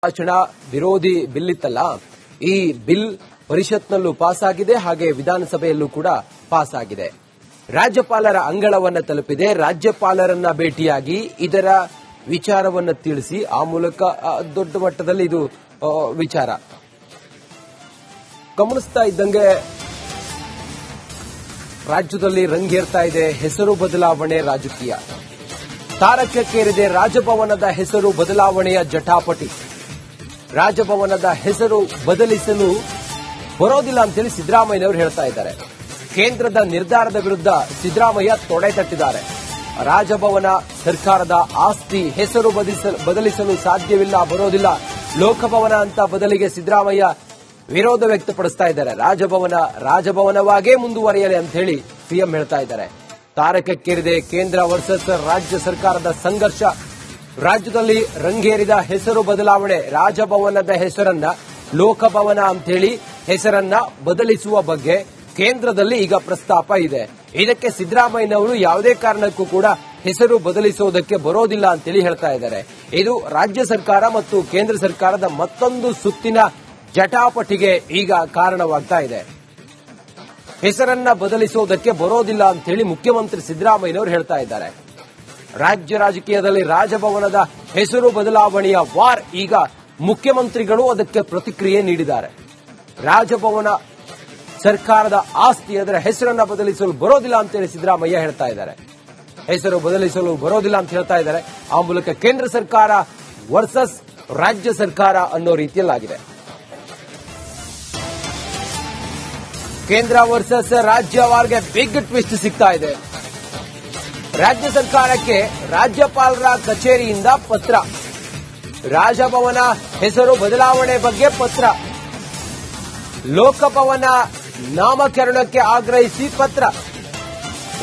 ರಕ್ಷಣಾ ವಿರೋಧಿ ಬಿಲ್ ಇತ್ತಲ್ಲ, ಈ ಬಿಲ್ ಪರಿಷತ್ನಲ್ಲೂ ಪಾಸ್ ಆಗಿದೆ, ಹಾಗೆ ವಿಧಾನಸಭೆಯಲ್ಲೂ ಕೂಡ ಪಾಸ್ ಆಗಿದೆ. ರಾಜ್ಯಪಾಲರ ಅಂಗಳವನ್ನ ತಲುಪಿದೆ. ರಾಜ್ಯಪಾಲರನ್ನ ಭೇಟಿಯಾಗಿ ಇದರ ವಿಚಾರವನ್ನು ತಿಳಿಸಿ ಆ ಮೂಲಕ ದೊಡ್ಡ ಮಟ್ಟದಲ್ಲಿ ಇದು ವಿಚಾರ ಗಮನಿಸ್ತಾ ಇದ್ದಂಗೆ ರಾಜ್ಯದಲ್ಲಿ ರಂಗೇರ್ತಾ ಇದೆ ಹೆಸರು ಬದಲಾವಣೆ ರಾಜಕೀಯ. ತಾರಕಕ್ಕೇರಿದೆ ರಾಜಭವನದ ಹೆಸರು ಬದಲಾವಣೆಯ ಜಟಾಪಟಿ. ರಾಜಭವನದ ಹೆಸರು ಬದಲಿಸಲು ಬರೋದಿಲ್ಲ ಅಂತೇಳಿ ಸಿದ್ದರಾಮಯ್ಯನವರು ಹೇಳ್ತಾ ಇದ್ದಾರೆ. ಕೇಂದ್ರದ ನಿರ್ಧಾರದ ವಿರುದ್ಧ ಸಿದ್ದರಾಮಯ್ಯ ತೊಡೆ ತಟ್ಟಿದ್ದಾರೆ. ರಾಜಭವನ ಸರ್ಕಾರದ ಆಸ್ತಿ, ಹೆಸರು ಬದಲಿಸಲು ಸಾಧ್ಯವಿಲ್ಲ, ಬರೋದಿಲ್ಲ. ಲೋಕಭವನ ಅಂತ ಬದಲಿಗೆ ಸಿದ್ದರಾಮಯ್ಯ ವಿರೋಧ ವ್ಯಕ್ತಪಡಿಸ್ತಾ ಇದ್ದಾರೆ. ರಾಜಭವನವಾಗೇ ಮುಂದುವರಿಯಲಿ ಅಂತ ಹೇಳಿ ಸಿಎಂ ಹೇಳ್ತಾ ಇದ್ದಾರೆ. ತಾರಕಕ್ಕೇರಿದೆ ಕೇಂದ್ರ ವರ್ಸಸ್ ರಾಜ್ಯ ಸರ್ಕಾರದ ಸಂಘರ್ಷ. ರಾಜ್ಯದಲ್ಲಿ ರಂಗೇರಿದ ಹೆಸರು ಬದಲಾವಣೆ. ರಾಜಭವನದ ಹೆಸರನ್ನ ಲೋಕಭವನ ಅಂತೇಳಿ ಹೆಸರನ್ನ ಬದಲಿಸುವ ಬಗ್ಗೆ ಕೇಂದ್ರದಲ್ಲಿ ಈಗ ಪ್ರಸ್ತಾಪ ಇದೆ. ಇದಕ್ಕೆ ಸಿದ್ದರಾಮಯ್ಯನವರು ಯಾವುದೇ ಕಾರಣಕ್ಕೂ ಕೂಡ ಹೆಸರು ಬದಲಿಸುವುದಕ್ಕೆ ಬರೋದಿಲ್ಲ ಅಂತೇಳಿ ಹೇಳ್ತಾ ಇದ್ದಾರೆ. ಇದು ರಾಜ್ಯ ಸರ್ಕಾರ ಮತ್ತು ಕೇಂದ್ರ ಸರ್ಕಾರದ ಮತ್ತೊಂದು ಸುತ್ತಿನ ಜಟಾಪಟಿಗೆ ಈಗ ಕಾರಣವಾಗ್ತಾ ಇದೆ. ಹೆಸರನ್ನ ಬದಲಿಸುವುದಕ್ಕೆ ಬರೋದಿಲ್ಲ ಅಂತೇಳಿ ಮುಖ್ಯಮಂತ್ರಿ ಸಿದ್ದರಾಮಯ್ಯನವರು ಹೇಳ್ತಾ ಇದ್ದಾರೆ. ರಾಜ್ಯ ರಾಜಕೀಯದಲ್ಲಿ ರಾಜಭವನದ ಹೆಸರು ಬದಲಾವಣೆಯ ವಾರ್. ಈಗ ಮುಖ್ಯಮಂತ್ರಿಗಳು ಅದಕ್ಕೆ ಪ್ರತಿಕ್ರಿಯೆ ನೀಡಿದ್ದಾರೆ. ರಾಜಭವನ ಸರ್ಕಾರದ ಆಸ್ತಿ, ಅದರ ಹೆಸರನ್ನ ಬದಲಿಸಲು ಬರೋದಿಲ್ಲ ಅಂತೇಳಿ ಸಿದ್ದರಾಮಯ್ಯ ಹೇಳ್ತಾ ಇದ್ದಾರೆ. ಹೆಸರು ಬದಲಿಸಲು ಬರೋದಿಲ್ಲ ಅಂತ ಹೇಳ್ತಾ ಇದ್ದಾರೆ. ಆ ಮೂಲಕ ಕೇಂದ್ರ ಸರ್ಕಾರ ವರ್ಸಸ್ ರಾಜ್ಯ ಸರ್ಕಾರ ಅನ್ನೋ ರೀತಿಯಲ್ಲಾಗಿದೆ. ಕೇಂದ್ರ ವರ್ಸಸ್ ರಾಜ್ಯ ವಾರ್ಗೆ ಬಿಗ್ ಟ್ವಿಸ್ಟ್ ಸಿಗ್ತಾ ಇದೆ. ರಾಜ್ಯ ಸರ್ಕಾರಕ್ಕೆ ರಾಜ್ಯಪಾಲರ ಕಚೇರಿಯಿಂದ ಪತ್ರ. ರಾಜಭವನ ಹೆಸರು ಬದಲಾವಣೆ ಬಗ್ಗೆ ಪತ್ರ. ಲೋಕಭವನ ನಾಮಕರಣಕ್ಕೆ ಆಗ್ರಹಿಸಿ ಪತ್ರ.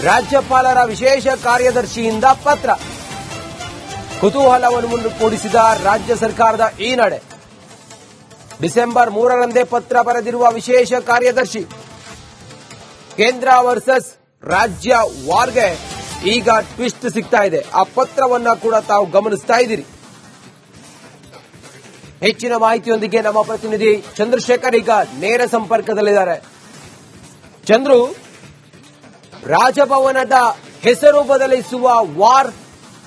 ರಾಜ್ಯಪಾಲರ ವಿಶೇಷ ಕಾರ್ಯದರ್ಶಿಯಿಂದ ಪತ್ರ. ಕುತೂಹಲವನ್ನು ಮೂಡಿಸಿದ ರಾಜ್ಯ ಸರ್ಕಾರದ ಈ ನಡೆ. ಡಿಸೆಂಬರ್ 3ರಂದೇ ಪತ್ರ ಬರೆದಿರುವ ವಿಶೇಷ ಕಾರ್ಯದರ್ಶಿ. ಕೇಂದ್ರ ವರ್ಸಸ್ ರಾಜ್ಯ ವಾರ್ಗೆ ಈಗ ಟ್ವಿಸ್ಟ್ ಸಿಗ್ತಾ ಇದೆ. ಆ ಪತ್ರವನ್ನ ಕೂಡ ತಾವು ಗಮನಿಸ್ತಾ ಇದ್ದೀರಿ. ಹೆಚ್ಚಿನ ಮಾಹಿತಿಯೊಂದಿಗೆ ನಮ್ಮ ಪ್ರತಿನಿಧಿ ಚಂದ್ರಶೇಖರ್ ಈಗ ನೇರ ಸಂಪರ್ಕದಲ್ಲಿದ್ದಾರೆ. ಚಂದ್ರು, ರಾಜಭವನದ ಹೆಸರು ಬದಲಿಸುವ ವಾರ್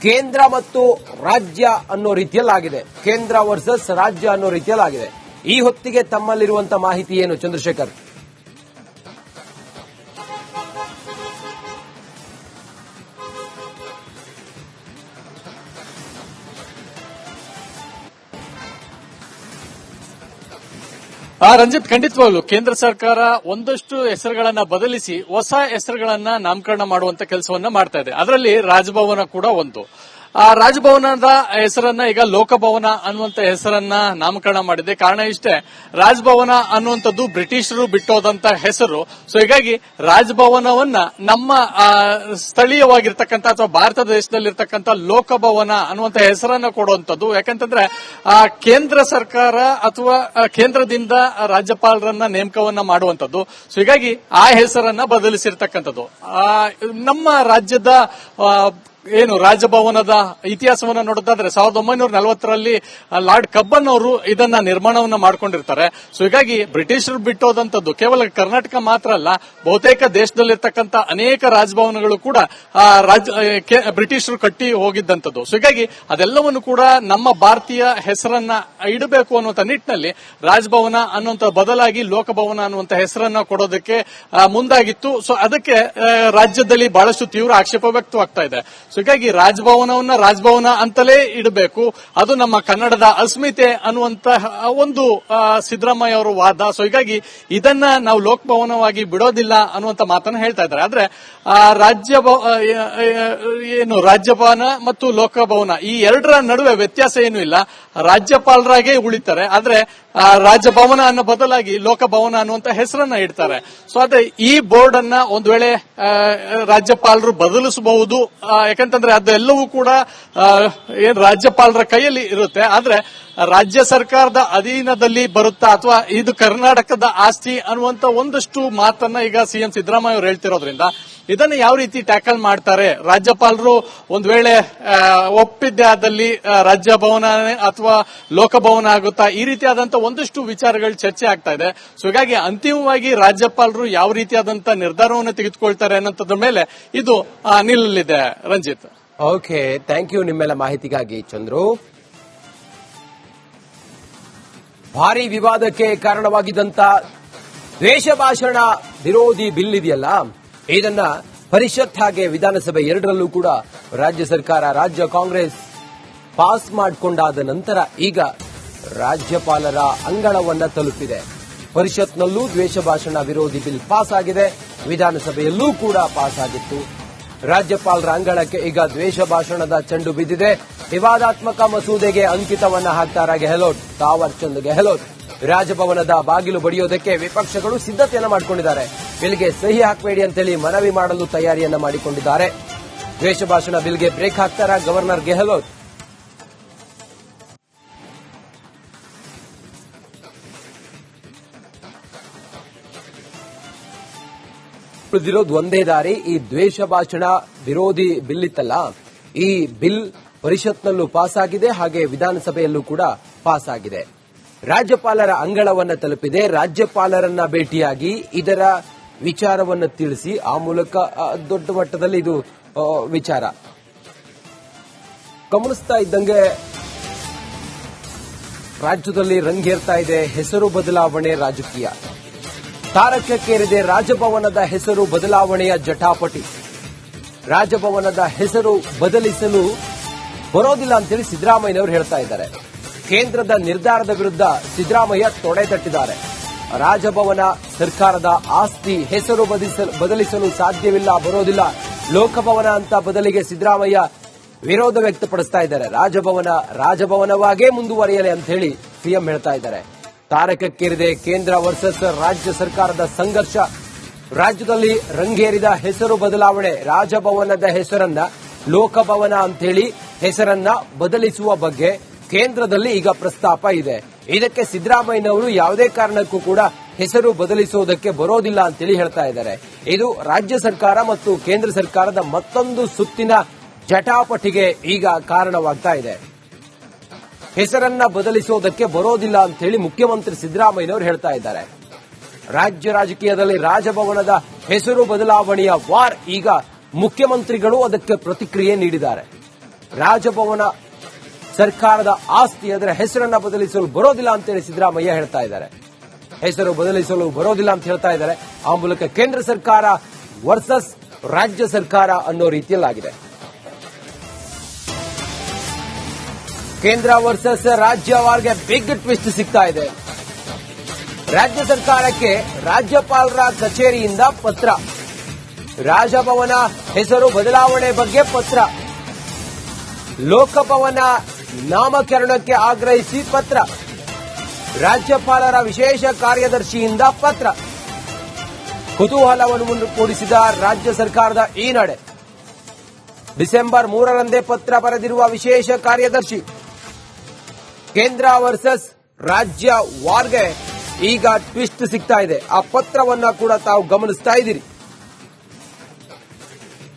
ಕೇಂದ್ರ ಮತ್ತು ರಾಜ್ಯ ಅನ್ನೋ ರೀತಿಯಲ್ಲಾಗಿದೆ. ಕೇಂದ್ರ ವರ್ಸಸ್ ರಾಜ್ಯ ಅನ್ನೋ ರೀತಿಯಲ್ಲಾಗಿದೆ. ಈ ಹೊತ್ತಿಗೆ ತಮ್ಮಲ್ಲಿರುವಂತಹ ಮಾಹಿತಿ ಏನು ಚಂದ್ರಶೇಖರ್? ರಂಜಿತ್, ಖಂಡಿತವಾಗ್ಲು ಕೇಂದ್ರ ಸರ್ಕಾರ ಒಂದಷ್ಟು ಹೆಸರುಗಳನ್ನ ಬದಲಿಸಿ ಹೊಸ ಹೆಸರುಗಳನ್ನ ನಾಮಕರಣ ಮಾಡುವಂತ ಕೆಲಸವನ್ನ ಮಾಡ್ತಾ ಇದೆ. ಅದರಲ್ಲಿ ರಾಜಭವನ ಕೂಡ ಒಂದು. ಆ ರಾಜಭವನದ ಹೆಸರನ್ನ ಈಗ ಲೋಕಭವನ ಅನ್ನುವಂತ ಹೆಸರನ್ನ ನಾಮಕರಣ ಮಾಡಿದೆ. ಕಾರಣ ಇಷ್ಟೇ, ರಾಜಭವನ ಅನ್ನುವಂಥದ್ದು ಬ್ರಿಟಿಷರು ಬಿಟ್ಟೋದಂತ ಹೆಸರು. ಸೊ ಹೀಗಾಗಿ ರಾಜಭವನವನ್ನ ನಮ್ಮ ಸ್ಥಳೀಯವಾಗಿರ್ತಕ್ಕಂಥ ಅಥವಾ ಭಾರತ ದೇಶದಲ್ಲಿರ್ತಕ್ಕಂಥ ಲೋಕಭವನ ಅನ್ನುವಂತ ಹೆಸರನ್ನ ಕೊಡುವಂಥದ್ದು. ಯಾಕಂತಂದ್ರೆ ಕೇಂದ್ರ ಸರ್ಕಾರ ಅಥವಾ ಕೇಂದ್ರದಿಂದ ರಾಜ್ಯಪಾಲರನ್ನ ನೇಮಕವನ್ನ ಮಾಡುವಂಥದ್ದು. ಸೊ ಹೀಗಾಗಿ ಆ ಹೆಸರನ್ನ ಬದಲಿಸಿರ್ತಕ್ಕಂಥದ್ದು. ನಮ್ಮ ರಾಜ್ಯದ ಏನು ರಾಜಭವನದ ಇತಿಹಾಸವನ್ನು ನೋಡೋದಾದ್ರೆ 1940ರಲ್ಲಿ ಲಾರ್ಡ್ ಕಬ್ಬನ್ ಅವರು ಇದನ್ನ ನಿರ್ಮಾಣವನ್ನ ಮಾಡ್ಕೊಂಡಿರ್ತಾರೆ. ಸೊ ಹೀಗಾಗಿ ಬ್ರಿಟಿಷರು ಬಿಟ್ಟೋದಂತದ್ದು ಕೇವಲ ಕರ್ನಾಟಕ ಮಾತ್ರ ಅಲ್ಲ, ಬಹುತೇಕ ದೇಶದಲ್ಲಿರ್ತಕ್ಕಂಥ ಅನೇಕ ರಾಜಭವನಗಳು ಕೂಡ ಬ್ರಿಟಿಷರು ಕಟ್ಟಿ ಹೋಗಿದ್ದಂಥದ್ದು. ಸೊ ಹೀಗಾಗಿ ಅದೆಲ್ಲವನ್ನು ಕೂಡ ನಮ್ಮ ಭಾರತೀಯ ಹೆಸರನ್ನ ಇಡಬೇಕು ಅನ್ನುವಂಥ ನಿಟ್ಟಿನಲ್ಲಿ ರಾಜಭವನ ಅನ್ನುವಂಥ ಬದಲಾಗಿ ಲೋಕಭವನ ಅನ್ನುವಂಥ ಹೆಸರನ್ನ ಕೊಡೋದಕ್ಕೆ ಮುಂದಾಗಿತ್ತು. ಸೊ ಅದಕ್ಕೆ ರಾಜ್ಯದಲ್ಲಿ ಬಹಳಷ್ಟು ತೀವ್ರ ಆಕ್ಷೇಪ ವ್ಯಕ್ತವಾಗ್ತಾ ಇದೆ. ಸೊ ಹೀಗಾಗಿ ರಾಜಭವನವನ್ನ ರಾಜಭವನ ಅಂತಲೇ ಇಡಬೇಕು, ಅದು ನಮ್ಮ ಕನ್ನಡದ ಅಸ್ಮಿತೆ ಅನ್ನುವಂತಹ ಒಂದು ಸಿದ್ದರಾಮಯ್ಯ ಅವರ ವಾದ. ಸೊ ಹೀಗಾಗಿ ಇದನ್ನ ನಾವು ಲೋಕಭವನವಾಗಿ ಬಿಡೋದಿಲ್ಲ ಅನ್ನುವಂತ ಮಾತನ್ನ ಹೇಳ್ತಾ ಇದ್ದಾರೆ. ಆದ್ರೆ ರಾಜ್ಯಭವನ ಮತ್ತು ಲೋಕಭವನ ಈ ಎರಡರ ನಡುವೆ ವ್ಯತ್ಯಾಸ ಏನೂ ಇಲ್ಲ. ರಾಜ್ಯಪಾಲರಾಗೇ ಉಳಿತಾರೆ, ಆದ್ರೆ ರಾಜಭವನ ಅನ್ನೋ ಬದಲಾಗಿ ಲೋಕಭವನ ಅನ್ನುವಂತ ಹೆಸರನ್ನ ಇಡ್ತಾರೆ. ಸೊ ಅದೇ ಈ ಬೋರ್ಡ್ ಅನ್ನ ಒಂದು ವೇಳೆ ರಾಜ್ಯಪಾಲರು ಬದಲಿಸಬಹುದು. ಯಾಕಂತಂದ್ರೆ ಅದೆಲ್ಲವೂ ಕೂಡ ರಾಜ್ಯಪಾಲರ ಕೈಯಲ್ಲಿ ಇರುತ್ತೆ. ಆದ್ರೆ ರಾಜ್ಯ ಸರ್ಕಾರದ ಅಧೀನದಲ್ಲಿ ಬರುತ್ತಾ ಅಥವಾ ಇದು ಕರ್ನಾಟಕದ ಆಸ್ತಿ ಅನ್ನುವಂತ ಒಂದಷ್ಟು ಮಾತನ್ನ ಈಗ ಸಿಎಂ ಸಿದ್ದರಾಮಯ್ಯ ಅವರು ಹೇಳ್ತಿರೋದ್ರಿಂದ ಇದನ್ನು ಯಾವ ರೀತಿ ಟ್ಯಾಕಲ್ ಮಾಡ್ತಾರೆ? ರಾಜ್ಯಪಾಲರು ಒಂದ್ ವೇಳೆ ಒಪ್ಪಿದ್ದೆ ಆದಲ್ಲಿ ರಾಜ್ಯಭವನ ಅಥವಾ ಲೋಕಭವನ ಆಗುತ್ತಾ? ಈ ರೀತಿಯಾದಂತಹ ಒಂದಷ್ಟು ವಿಚಾರಗಳು ಚರ್ಚೆ ಆಗ್ತಾ ಇದೆ. ಸೊ ಹೀಗಾಗಿ ಅಂತಿಮವಾಗಿ ರಾಜ್ಯಪಾಲರು ಯಾವ ರೀತಿಯಾದಂತ ನಿರ್ಧಾರವನ್ನು ತೆಗೆದುಕೊಳ್ತಾರೆ ಅನ್ನೋದ್ರ ಮೇಲೆ ಇದು ನಿಲ್ಲಲಿದೆ. ರಂಜಿತ್, ಓಕೆ, ಥ್ಯಾಂಕ್ ಯು ನಿಮ್ಮೆಲ್ಲ ಮಾಹಿತಿಗಾಗಿ. ಚಂದ್ರು, ಭಾರಿ ವಿವಾದಕ್ಕೆ ಕಾರಣವಾಗಿದ್ದಂತ ದ್ವೇಷ ಭಾಷಣ ವಿರೋಧಿ ಬಿಲ್ ಇದೆಯಲ್ಲ, ಇದನ್ನ ಪರಿಷತ್ ಹಾಗೆ ವಿಧಾನಸಭೆ ಎರಡರಲ್ಲೂ ಕೂಡ ರಾಜ್ಯ ಸರ್ಕಾರ, ರಾಜ್ಯ ಕಾಂಗ್ರೆಸ್ ಪಾಸ್ ಮಾಡಿಕೊಂಡಾದ ನಂತರ ಈಗ ರಾಜ್ಯಪಾಲರ ಅಂಗಳವನ್ನ ತಲುಪಿದೆ. ಪರಿಷತ್ನಲ್ಲೂ ದ್ವೇಷ ಭಾಷಣ ವಿರೋಧಿ ಬಿಲ್ ಪಾಸ್ ಆಗಿದೆ, ವಿಧಾನಸಭೆಯಲ್ಲೂ ಕೂಡ ಪಾಸ್ ಆಗಿತ್ತು. ರಾಜ್ಯಪಾಲರ ಅಂಗಳಕ್ಕೆ ಈಗ ದ್ವೇಷ ಭಾಷಣದ ಚೆಂಡು ಬಿದ್ದಿದೆ. ವಿವಾದಾತ್ಮಕ ಮಸೂದೆಗೆ ಅಂಕಿತವನ್ನ ಹಾಕ್ತಾರ ಗೆಹ್ಲೋಟ್, ತಾವರ್ ಚಂದ್ ಗೆಹ್ಲೋಟ್. ರಾಜಭವನದ ಬಾಗಿಲು ಬಡಿಯೋದಕ್ಕೆ ವಿಪಕ್ಷಗಳು ಸಿದ್ಧತೆಯನ್ನ ಮಾಡಿಕೊಂಡಿದ್ದಾರೆ. ಬಿಲ್ಗೆ ಸಹಿ ಹಾಕಬೇಡಿ ಅಂತೇಳಿ ಮನವಿ ಮಾಡಲು ತಯಾರಿಯನ್ನ ಮಾಡಿಕೊಂಡಿದ್ದಾರೆ. ದ್ವೇಷ ಭಾಷಣ ಬಿಲ್ಗೆ ಬ್ರೇಕ್ ಹಾಕ್ತಾರ ಗವರ್ನರ್ ಗೆಹ್ಲೋಟ್. ಉಳಿದಿರೋದು ಒಂದೇ ದಾರಿ. ಈ ದ್ವೇಷ ಭಾಷಣ ವಿರೋಧಿ ಬಿಲ್ ಇತ್ತಲ್ಲ, ಈ ಬಿಲ್ ಪರಿಷತ್ನಲ್ಲೂ ಪಾಸ್ ಆಗಿದೆ, ಹಾಗೆ ವಿಧಾನಸಭೆಯಲ್ಲೂ ಕೂಡ ಪಾಸ್ ಆಗಿದೆ. ರಾಜ್ಯಪಾಲರ ಅಂಗಳವನ್ನ ತಲುಪಿದೆ. ರಾಜ್ಯಪಾಲರನ್ನ ಭೇಟಿಯಾಗಿ ಇದರ ವಿಚಾರವನ್ನು ತಿಳಿಸಿ ಆ ಮೂಲಕ ದೊಡ್ಡ ಮಟ್ಟದಲ್ಲಿ ಇದು ವಿಚಾರ ಗಮನಿಸ್ತಾ ಇದ್ದಂಗೆ ರಾಜ್ಯದಲ್ಲಿ ರಂಗೇರ್ತಾ ಇದೆ ಹೆಸರು ಬದಲಾವಣೆ ರಾಜಕೀಯ. ತಾರಕಕ್ಕೇರಿದೆ ರಾಜಭವನದ ಹೆಸರು ಬದಲಾವಣೆಯ ಜಟಾಪಟಿ. ರಾಜಭವನದ ಹೆಸರು ಬದಲಿಸಲು ಬರೋದಿಲ್ಲ ಅಂತೇಳಿ ಸಿದ್ದರಾಮಯ್ಯನವರು ಹೇಳ್ತಾ ಇದ್ದಾರೆ. ಕೇಂದ್ರದ ನಿರ್ಧಾರದ ವಿರುದ್ಧ ಸಿದ್ದರಾಮಯ್ಯ ತೊಡೆ ತಟ್ಟಿದ್ದಾರೆ. ರಾಜಭವನ ಸರ್ಕಾರದ ಆಸ್ತಿ, ಹೆಸರು ಬದಲಿಸಲು ಸಾಧ್ಯವಿಲ್ಲ, ಬರೋದಿಲ್ಲ. ಲೋಕಭವನ ಅಂತ ಬದಲಿಗೆ ಸಿದ್ದರಾಮಯ್ಯ ವಿರೋಧ ವ್ಯಕ್ತಪಡಿಸ್ತಾ ಇದ್ದಾರೆ. ರಾಜಭವನವಾಗೇ ಮುಂದುವರಿಯಲಿ ಅಂತ ಹೇಳಿ ಸಿಎಂ ಹೇಳ್ತಾ ಇದ್ದಾರೆ. ತಾರಕಕ್ಕೇರಿದೆ ಕೇಂದ್ರ ವರ್ಸಸ್ ರಾಜ್ಯ ಸರ್ಕಾರದ ಸಂಘರ್ಷ. ರಾಜ್ಯದಲ್ಲಿ ರಂಗೇರಿದ ಹೆಸರು ಬದಲಾವಣೆ. ರಾಜಭವನದ ಹೆಸರನ್ನ ಲೋಕಭವನ ಅಂತೇಳಿ ಹೆಸರನ್ನ ಬದಲಿಸುವ ಬಗ್ಗೆ ಕೇಂದ್ರದಲ್ಲಿ ಈಗ ಪ್ರಸ್ತಾಪ ಇದೆ. ಇದಕ್ಕೆ ಸಿದ್ದರಾಮಯ್ಯನವರು ಯಾವುದೇ ಕಾರಣಕ್ಕೂ ಕೂಡ ಹೆಸರು ಬದಲಿಸುವುದಕ್ಕೆ ಬರೋದಿಲ್ಲ ಅಂತೇಳಿ ಹೇಳ್ತಾ ಇದ್ದಾರೆ. ಇದು ರಾಜ್ಯ ಸರ್ಕಾರ ಮತ್ತು ಕೇಂದ್ರ ಸರ್ಕಾರದ ಮತ್ತೊಂದು ಸುತ್ತಿನ ಜಟಾಪಟಿಗೆ ಈಗ ಕಾರಣವಾಗ್ತಾ ಇದೆ. ಹೆಸರನ್ನ ಬದಲಿಸುವುದಕ್ಕೆ ಬರೋದಿಲ್ಲ ಅಂತೇಳಿ ಮುಖ್ಯಮಂತ್ರಿ ಸಿದ್ದರಾಮಯ್ಯನವರು ಹೇಳ್ತಾ ಇದ್ದಾರೆ. ರಾಜ್ಯ ರಾಜಕೀಯದಲ್ಲಿ ರಾಜಭವನದ ಹೆಸರು ಬದಲಾವಣೆಯ ವಾರ್. ಈಗ ಮುಖ್ಯಮಂತ್ರಿಗಳು ಅದಕ್ಕೆ ಪ್ರತಿಕ್ರಿಯೆ ನೀಡಿದ್ದಾರೆ. ರಾಜಭವನ ಸರ್ಕಾರದ ಆಸ್ತಿ, ಅದರ ಹೆಸರನ್ನ ಬದಲಿಸಲು ಬರೋದಿಲ್ಲ ಅಂತೇಳಿ ಸಿದ್ದರಾಮಯ್ಯ ಹೇಳ್ತಾ ಇದ್ದಾರೆ. ಹೆಸರು ಬದಲಿಸಲು ಬರೋದಿಲ್ಲ ಅಂತ ಹೇಳ್ತಾ ಇದ್ದಾರೆ. ಆ ಮೂಲಕ ಕೇಂದ್ರ ಸರ್ಕಾರ ವರ್ಸಸ್ ರಾಜ್ಯ ಸರ್ಕಾರ ಅನ್ನೋ ರೀತಿಯಲ್ಲಾಗಿದೆ. ಕೇಂದ್ರ ವರ್ಸಸ್ ರಾಜ್ಯವಾರ್ಗೆ ಬಿಗ್ ಟ್ವಿಸ್ಟ್ ಸಿಗ್ತಾ ಇದೆ. ರಾಜ್ಯ ಸರ್ಕಾರಕ್ಕೆ ರಾಜ್ಯಪಾಲರ ಕಚೇರಿಯಿಂದ ಪತ್ರ. ರಾಜಭವನ ಹೆಸರು ಬದಲಾವಣೆ ಬಗ್ಗೆ ಪತ್ರ. ಲೋಕಭವನ ನಾಮಕರಣಕ್ಕೆ ಆಗ್ರಹಿಸಿ ಪತ್ರ. ರಾಜ್ಯಪಾಲರ ವಿಶೇಷ ಕಾರ್ಯದರ್ಶಿಯಿಂದ ಪತ್ರ. ಕುತೂಹಲವನ್ನು ಮೂಡಿಸಿದ ರಾಜ್ಯ ಸರ್ಕಾರದ ಈ ನಡೆ. ಡಿಸೆಂಬರ್ 3ರಂದೇ ಪತ್ರ ಬರೆದಿರುವ ವಿಶೇಷ ಕಾರ್ಯದರ್ಶಿ. ಕೇಂದ್ರ ವರ್ಸಸ್ ರಾಜ್ಯ ವಾರ್ಗೆ ಈಗ ಟ್ವಿಸ್ಟ್ ಸಿಗ್ತಾ ಇದೆ. ಆ ಪತ್ರವನ್ನ ಕೂಡ ತಾವು ಗಮನಿಸ್ತಾ ಇದ್ದೀರಿ.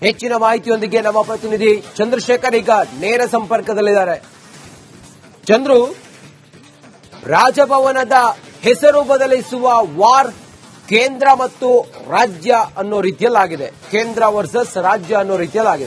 ಹೆಚ್ಚಿನ ಮಾಹಿತಿಯೊಂದಿಗೆ ನಮ್ಮ ಪ್ರತಿನಿಧಿ ಚಂದ್ರಶೇಖರ್ ಈಗ ನೇರ ಸಂಪರ್ಕದಲ್ಲಿದ್ದಾರೆ. ಚಂದ್ರು, ರಾಜಭವನದ ಹೆಸರು ಬದಲಿಸುವ ವಾರ್ ಕೇಂದ್ರ ಮತ್ತು ರಾಜ್ಯ ಅನ್ನೋ ರೀತಿಯಲ್ಲಾಗಿದೆ. ಕೇಂದ್ರ ವರ್ಸಸ್ ರಾಜ್ಯ ಅನ್ನೋ ರೀತಿಯಲ್ಲಾಗಿದೆ.